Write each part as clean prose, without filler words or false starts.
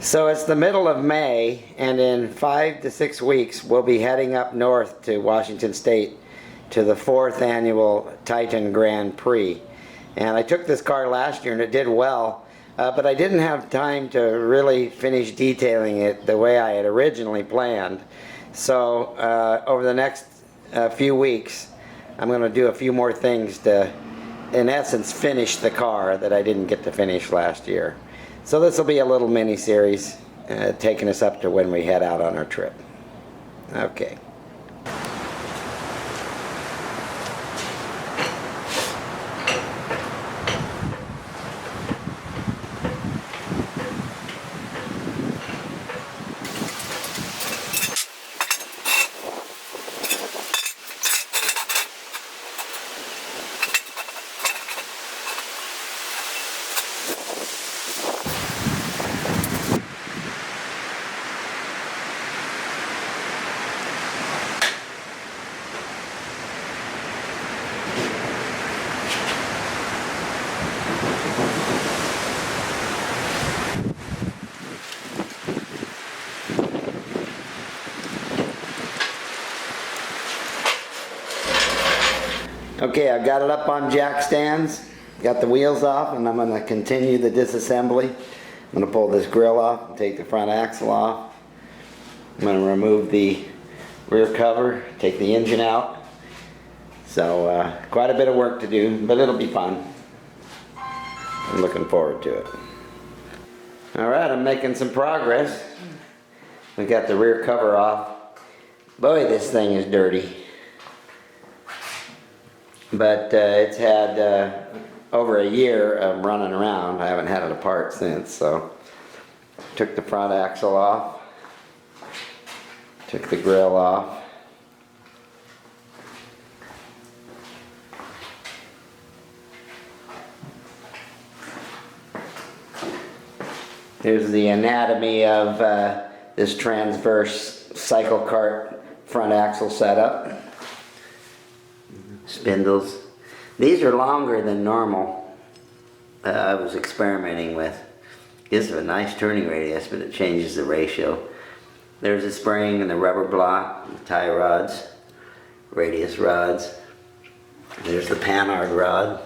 So it's the middle of May, and in 5 to 6 weeks we'll be heading up north to Washington State to the 4th annual Titan Grand Prix. And I took this car last year and it did well, but I didn't have time to really finish detailing it the way I had originally planned. So over the next few weeks I'm going to do a few more things to, in essence, finish the car that I didn't get to finish last year. So this will be a little mini-series taking us up to when we head out on our trip. Okay. Okay, I've got it up on jack stands, got the wheels off, and I'm going to continue the disassembly. I'm going to pull this grill off and take the front axle off. I'm going to remove the rear cover, take the engine out. So quite a bit of work to do, but it'll be fun. I'm looking forward to it. Alright, I'm making some progress. We got the rear cover off. Boy, this thing is dirty. But it's had over a year of running around. I haven't had it apart since, so took the front axle off, took the grill off. Here's the anatomy of this transverse cycle cart front axle setup. Spindles. These are longer than normal. I was experimenting with. Gives it a nice turning radius, but it changes the ratio. There's a spring and the rubber block, the tie rods, radius rods. There's the panhard rod.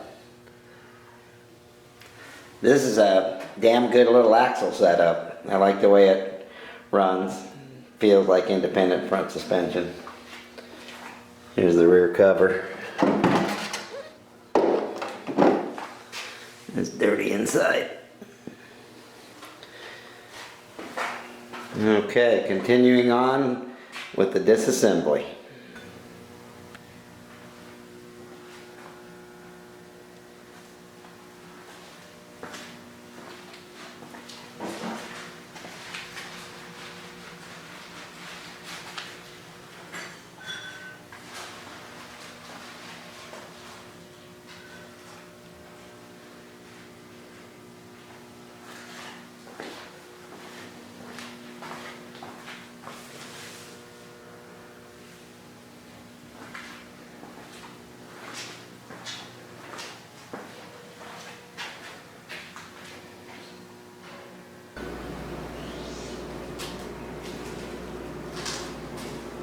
This is a damn good little axle setup. I like the way it runs. Feels like independent front suspension. Here's the rear cover. It's dirty inside. Okay, continuing on with the disassembly.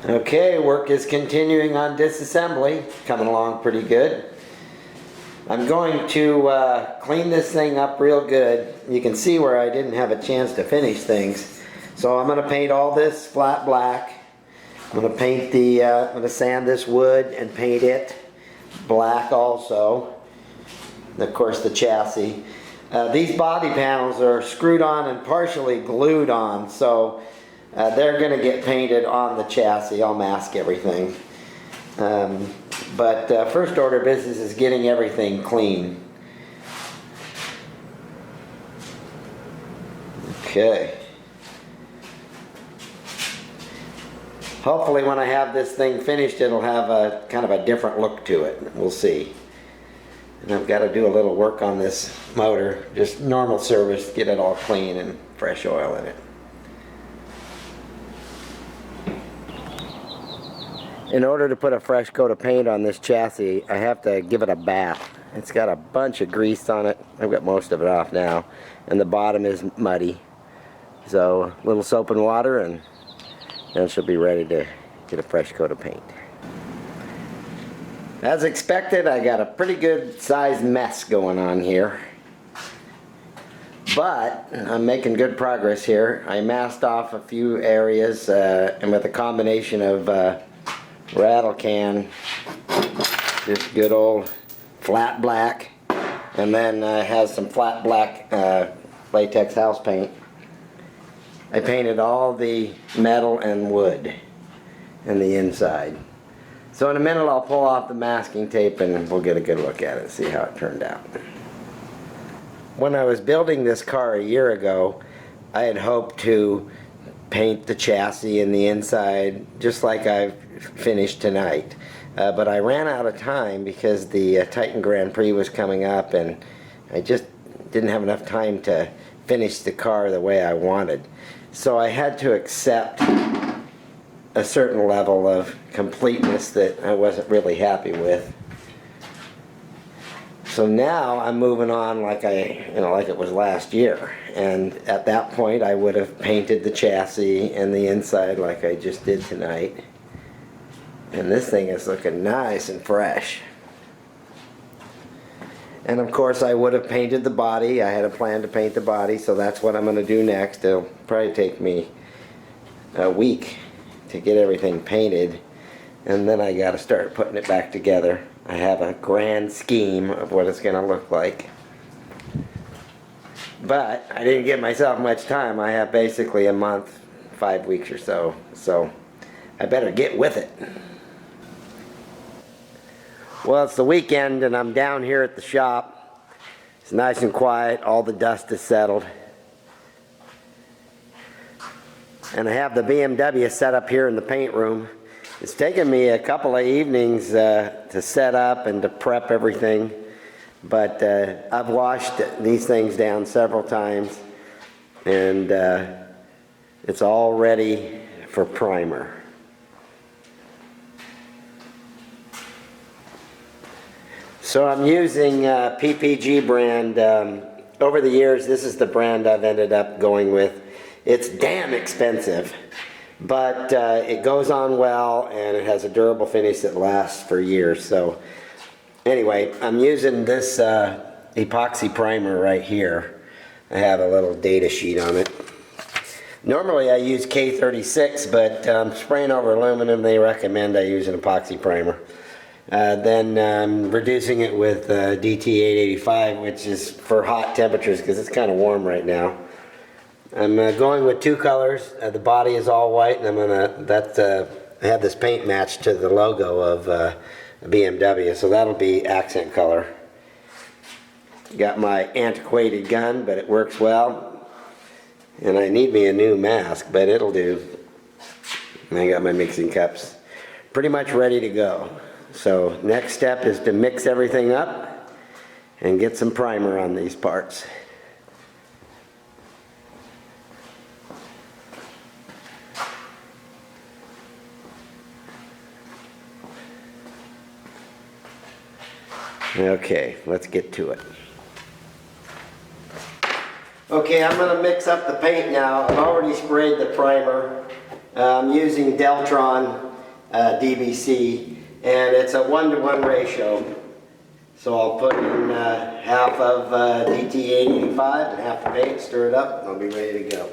Okay, work is continuing on disassembly, coming along pretty good. I'm going to clean this thing up real good. You can see where I didn't have a chance to finish things. So I'm going to paint all this flat black. I'm going to paint the, I'm going to sand this wood and paint it black also. And of course the chassis. These body panels are screwed on and partially glued on, so they're going to get painted on the chassis. I'll mask everything. But first order business is getting everything clean. Okay. Hopefully when I have this thing finished it'll have a kind of a different look to it. We'll see. And I've got to do a little work on this motor. Just normal service, get it all clean and fresh oil in it. In order to put a fresh coat of paint on this chassis, I have to give it a bath. It's got a bunch of grease on it. I've got most of it off now. And the bottom is muddy. So a little soap and water, and then she'll be ready to get a fresh coat of paint. As expected, I got a pretty good sized mess going on here. But I'm making good progress here. I masked off a few areas, and with a combination of rattle can, just good old flat black, and then has some flat black latex house paint. I painted all the metal and wood and the inside. So in a minute I'll pull off the masking tape and we'll get a good look at it and see how it turned out. When I was building this car a year ago, I had hoped to paint the chassis and the inside just like I've finished tonight. But I ran out of time because the Titan Grand Prix was coming up, and I just didn't have enough time to finish the car the way I wanted. So I had to accept a certain level of completeness that I wasn't really happy with. So now I'm moving on like like it was last year, and at that point I would have painted the chassis and the inside like I just did tonight. And this thing is looking nice and fresh. And of course I would have painted the body. I had a plan to paint the body, so that's what I'm going to do next. It'll probably take me a week to get everything painted, and then I got to start putting it back together. I have a grand scheme of what it's going to look like. But I didn't give myself much time. I have basically a month, 5 weeks or so. So I better get with it. Well, it's the weekend and I'm down here at the shop. It's nice and quiet. All the dust is settled. And I have the BMW set up here in the paint room. It's taken me a couple of evenings to set up and to prep everything, but I've washed these things down several times, and it's all ready for primer. So I'm using PPG brand. Over the years, this is the brand I've ended up going with. It's damn expensive, but it goes on well and it has a durable finish that lasts for years. So anyway, I'm using this epoxy primer right here. I have a little data sheet on it. Normally I use K36, but spraying over aluminum, they recommend I use an epoxy primer. Then I'm reducing it with DT885, which is for hot temperatures because it's kind of warm right now. I'm going with two colors. The body is all white, and I have this paint matched to the logo of BMW, so that'll be accent color. Got my antiquated gun, but it works well. And I need me a new mask, but it'll do. And I got my mixing cups pretty much ready to go. So next step is to mix everything up and get some primer on these parts. Okay, let's get to it. Okay, I'm going to mix up the paint now. I've already sprayed the primer. I'm using Deltron DBC, and it's a 1-to-1 ratio. So I'll put in half of DT885 and half the paint, stir it up, and I'll be ready to go.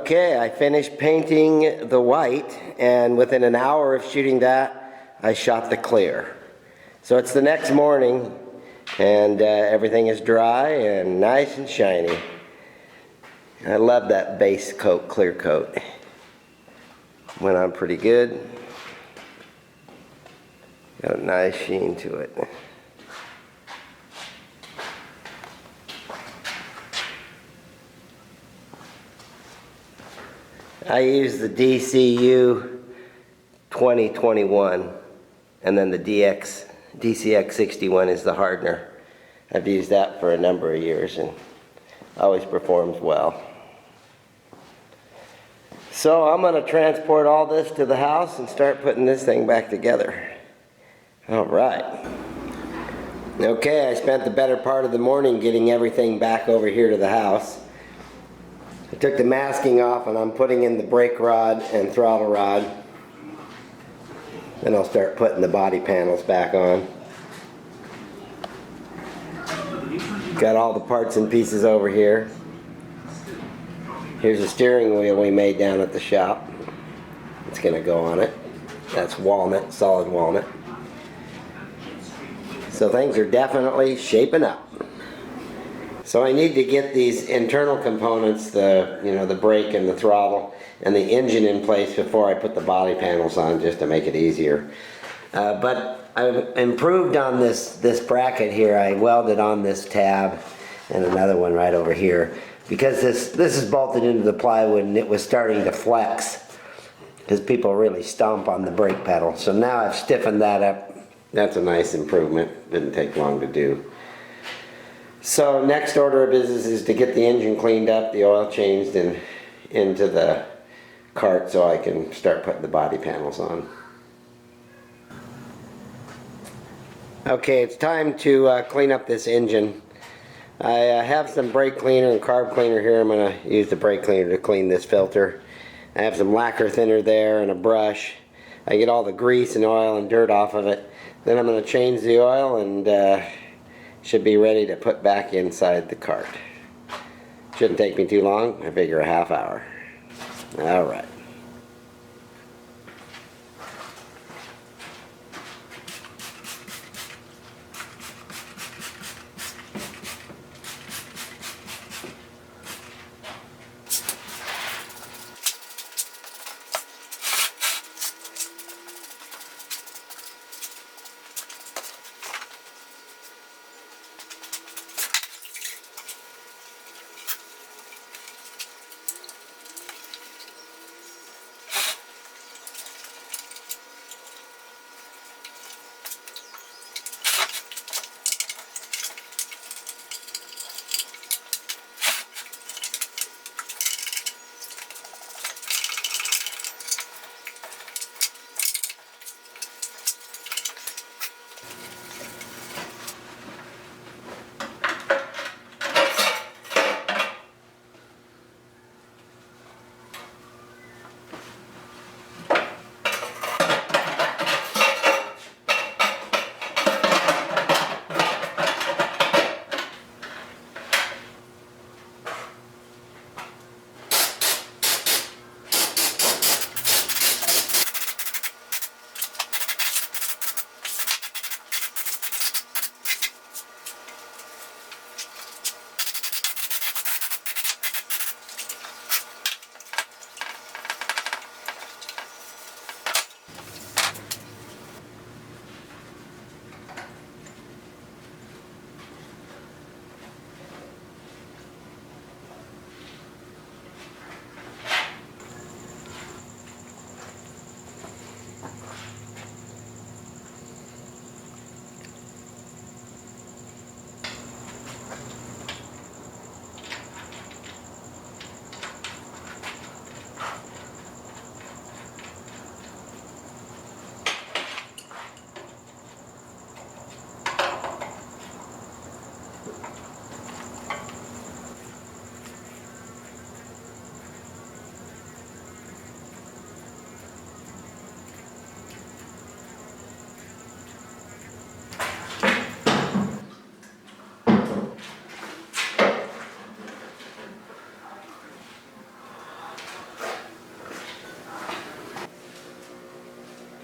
Okay, I finished painting the white, and within an hour of shooting that, I shot the clear. So it's the next morning, and everything is dry and nice and shiny. I love that base coat, clear coat. Went on pretty good. Got a nice sheen to it. I use the DCU 2021, and then the DCX 61 is the hardener. I've used that for a number of years and always performs well. So I'm going to transport all this to the house and start putting this thing back together. All right. Okay, I spent the better part of the morning getting everything back over here to the house. I took the masking off and I'm putting in the brake rod and throttle rod. Then I'll start putting the body panels back on. Got all the parts and pieces over here. Here's a steering wheel we made down at the shop. It's going to go on it. That's walnut, solid walnut. So things are definitely shaping up. So I need to get these internal components, the brake and the throttle and the engine in place before I put the body panels on, just to make it easier. But I've improved on this bracket here. I welded on this tab and another one right over here, because this is bolted into the plywood and it was starting to flex because people really stomp on the brake pedal. So now I've stiffened that up. That's a nice improvement. Didn't take long to do. So next order of business is to get the engine cleaned up, the oil changed, and into the cart so I can start putting the body panels on. Okay, it's time to clean up this engine. I have some brake cleaner and carb cleaner here. I'm going to use the brake cleaner to clean this filter. I have some lacquer thinner there and a brush. I get all the grease and oil and dirt off of it. Then I'm going to change the oil and should be ready to put back inside the cart. Shouldn't take me too long. I figure a half hour. All right.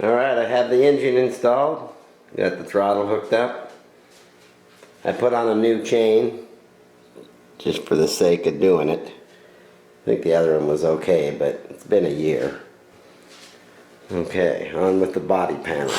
Alright, I have the engine installed. Got the throttle hooked up. I put on a new chain just for the sake of doing it. I think the other one was okay, but it's been a year. Okay, on with the body panel.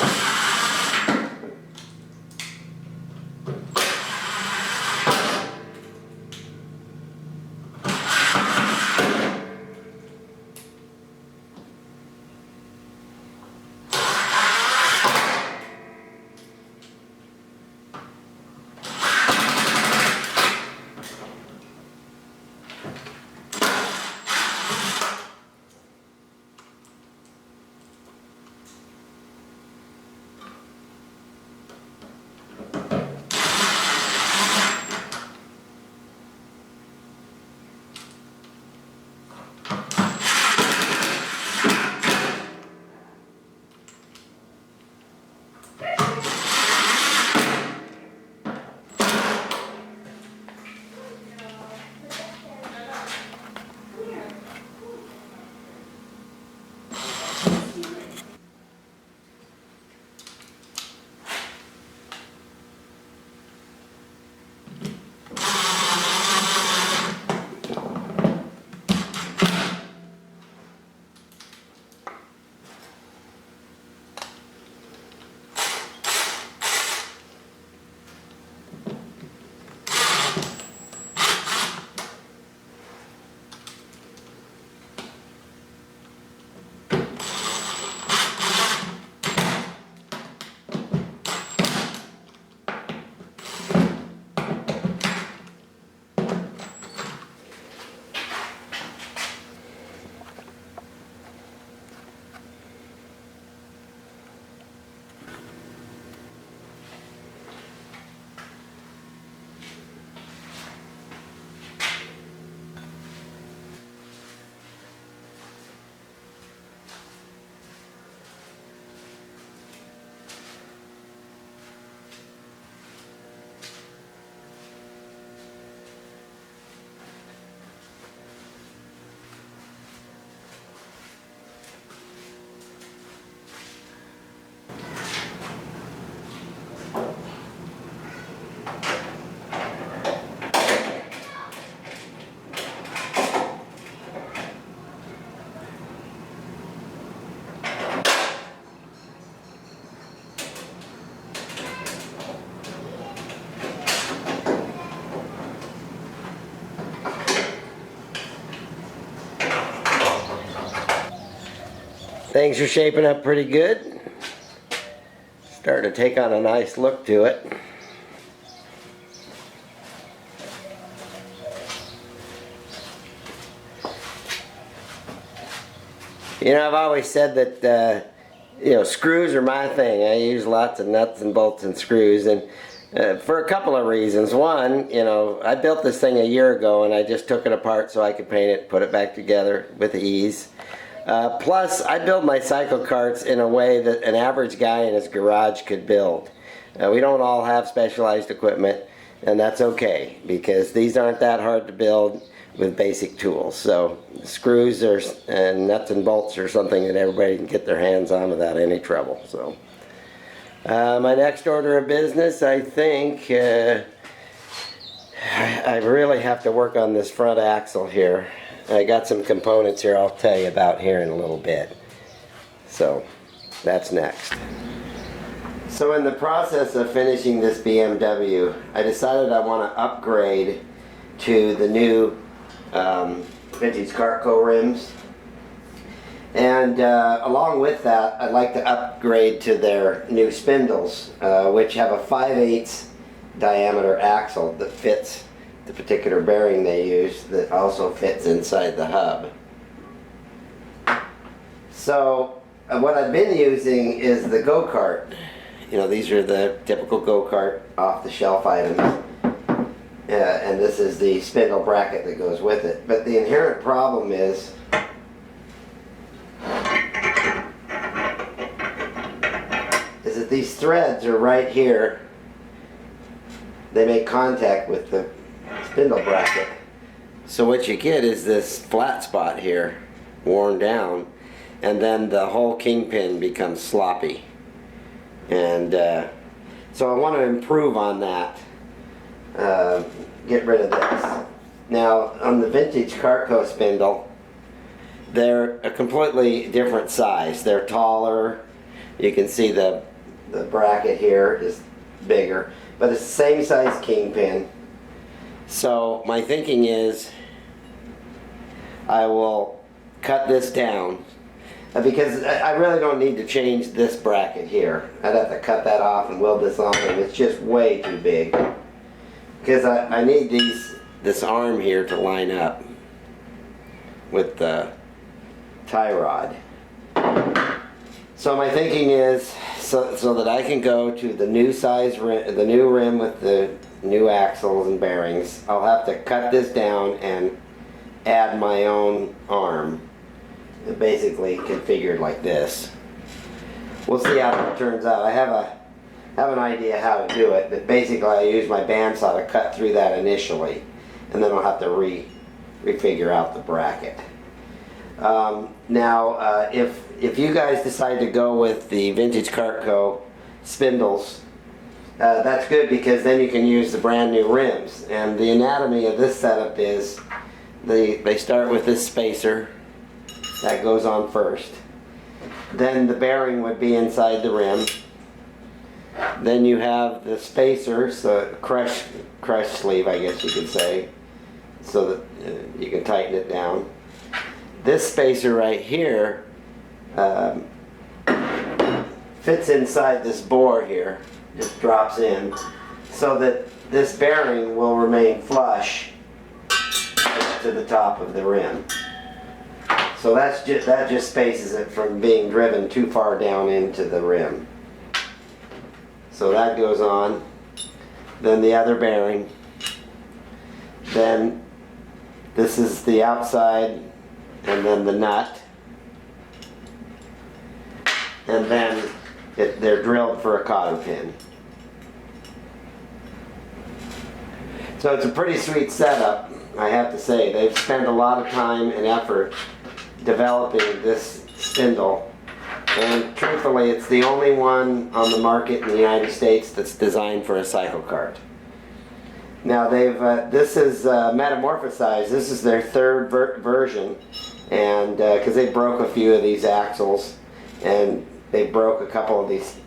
Things are shaping up pretty good. Starting to take on a nice look to it. You know, I've always said that screws are my thing. I use lots of nuts and bolts and screws, and for a couple of reasons. One, I built this thing a year ago and I just took it apart so I could paint it, put it back together with ease. Plus, I build my cycle carts in a way that an average guy in his garage could build. We don't all have specialized equipment, and that's okay, because these aren't that hard to build with basic tools. So screws and nuts and bolts are something that everybody can get their hands on without any trouble. So my next order of business, I think, I really have to work on this front axle here. I got some components here I'll tell you about here in a little bit. So that's next. So in the process of finishing this BMW, I decided I want to upgrade to the new vintage Cartco rims. And along with that, I'd like to upgrade to their new spindles, which have a 5/8 diameter axle that fits the particular bearing they use, that also fits inside the hub. So what I've been using is the go-kart. These are the typical go-kart off-the-shelf items. And this is the spindle bracket that goes with it. But the inherent problem is that these threads are right here. They make contact with the spindle bracket. So what you get is this flat spot here, worn down. and then the whole kingpin becomes sloppy. And so I want to improve on that. Get rid of this. Now on the vintage Cartco spindle, they're a completely different size. They're taller. You can see the bracket here is bigger, but it's the same size kingpin. So my thinking is I will cut this down because I really don't need to change this bracket here. I'd have to cut that off and weld this on, and it's just way too big. Because I need this arm here to line up with the tie rod. So my thinking is so that I can go to the new size rim, the new rim with the new axles and bearings, I'll have to cut this down and add my own arm. Basically configured like this. We'll see how it turns out. I have an idea how to do it, but basically I use my bandsaw to cut through that initially, and then I'll have to refigure out the bracket. Now, if you guys decide to go with the vintage Cartco spindles, that's good because then you can use the brand new rims. And the anatomy of this setup is they start with this spacer that goes on first. Then the bearing would be inside the rim. Then you have the spacer, so crush sleeve, I guess you could say, so that you can tighten it down. This spacer right here fits inside this bore here, just drops in, so that this bearing will remain flush to the top of the rim. So that just spaces it from being driven too far down into the rim. So that goes on. Then the other bearing. Then this is the outside, and then the nut. And then they're drilled for a cotter pin. So it's a pretty sweet setup, I have to say. They've spent a lot of time and effort developing this spindle, and truthfully it's the only one on the market in the United States that's designed for a cycle cart. Now they've this is metamorphosized. This is their third version, and because they broke a few of these axles and they broke a couple of these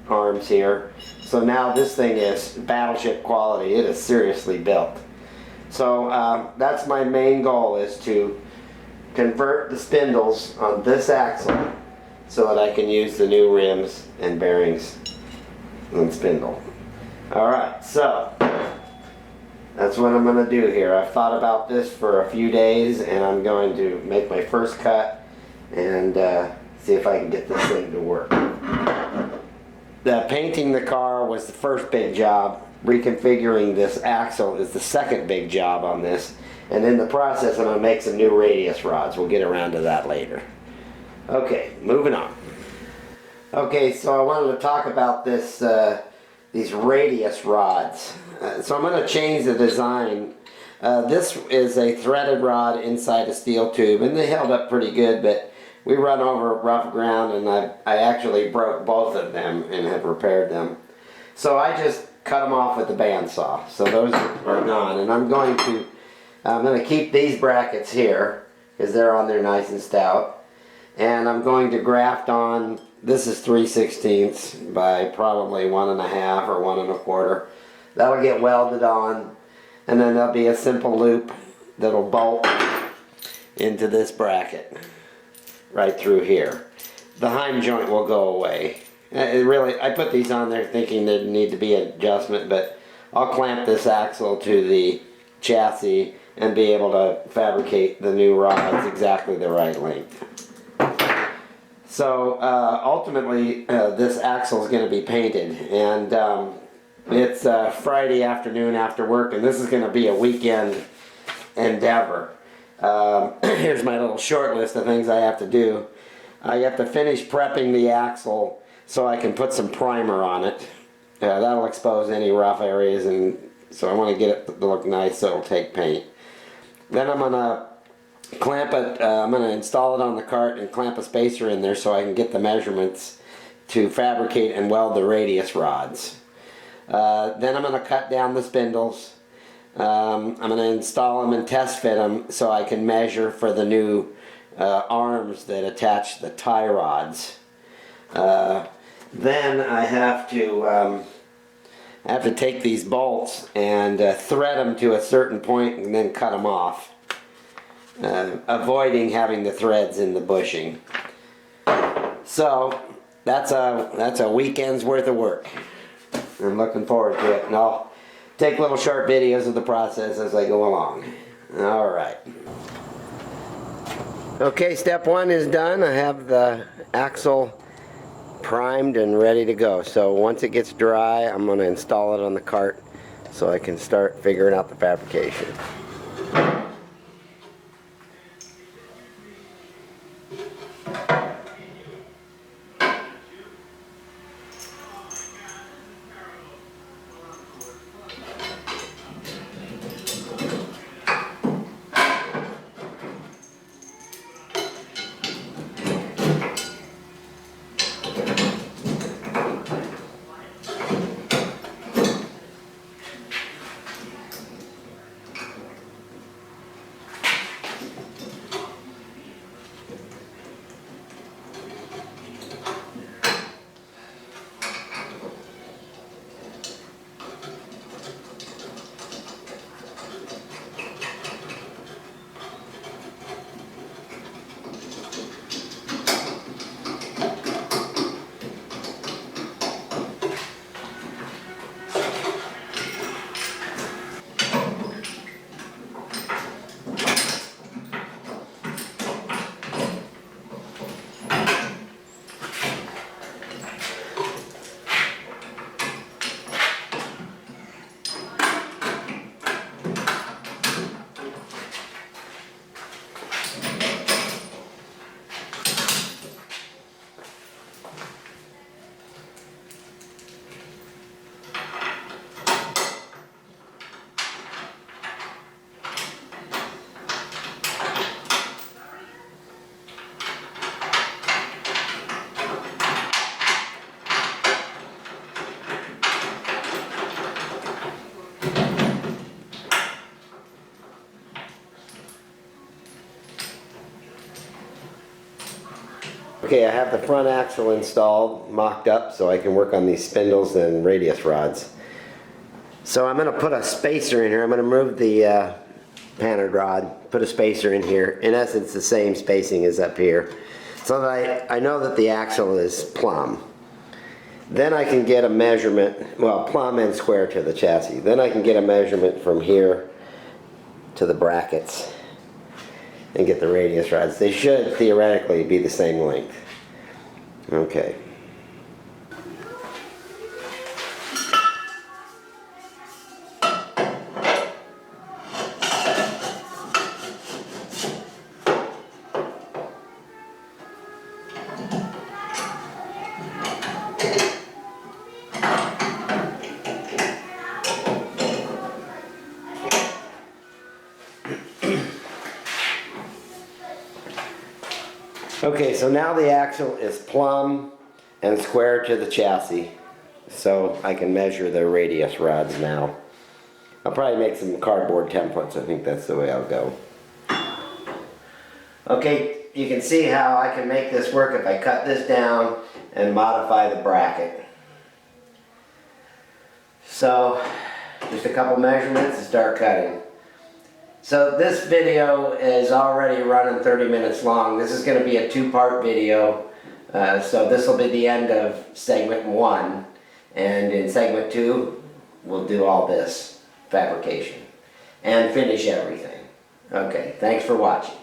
arms here, so now this thing is battleship quality. It is seriously built. So that's my main goal, is to convert the spindles on this axle so that I can use the new rims and bearings and spindle. Alright, so that's what I'm going to do here. I've thought about this for a few days, and I'm going to make my first cut and see if I can get this thing to work. Painting the car was the first big job. Reconfiguring this axle is the second big job on this. And in the process, I'm going to make some new radius rods. We'll get around to that later. Okay, moving on. Okay, so I wanted to talk about this, these radius rods. So I'm going to change the design. This is a threaded rod inside a steel tube, and they held up pretty good, but we run over rough ground, and I actually broke both of them and have repaired them. So I just cut them off with the bandsaw. So those are gone, and I'm going to keep these brackets here because they're on there nice and stout, and I'm going to graft on. This is 3/16 by probably 1.5 or 1.25. That'll get welded on, and then there'll be a simple loop that'll bolt into this bracket right through here. The heim joint will go away. I put these on there thinking there'd need to be an adjustment, but I'll clamp this axle to the chassis and be able to fabricate the new rods exactly the right length. So ultimately this axle is going to be painted, and it's Friday afternoon after work, and this is going to be a weekend endeavor. Here's my little short list of things I have to do. I have to finish prepping the axle so I can put some primer on it. That'll expose any rough areas, and so I want to get it to look nice so it'll take paint. Then I'm going to clamp it, I'm going to install it on the cart and clamp a spacer in there so I can get the measurements to fabricate and weld the radius rods. Then I'm going to cut down the spindles. I'm going to install them and test fit them so I can measure for the new arms that attach the tie rods. Then I have to take these bolts and thread them to a certain point and then cut them off, avoiding having the threads in the bushing. So that's a weekend's worth of work. I'm looking forward to it, and I'll take little short videos of the process as I go along. All right. Okay, step one is done. I have the axle primed and ready to go. So once it gets dry, I'm going to install it on the cart so I can start figuring out the fabrication. Okay, I have the front axle installed, mocked up, so I can work on these spindles and radius rods. So I'm going to put a spacer in here. I'm going to move the pannered rod, put a spacer in here. In essence, the same spacing as up here, so that I know that the axle is plumb. Then I can get a measurement, well, plumb and square to the chassis. Then I can get a measurement from here to the brackets and get the radius rods. They should theoretically be the same length. Okay. Okay, so now the axle is plumb and square to the chassis, so I can measure the radius rods now. I'll probably make some cardboard templates. I think that's the way I'll go. Okay, you can see how I can make this work if I cut this down and modify the bracket. So, just a couple measurements and start cutting. So this video is already running 30 minutes long. This is going to be a two-part video. So this will be the end of segment 1. And in segment 2, we'll do all this fabrication and finish everything. Okay, thanks for watching.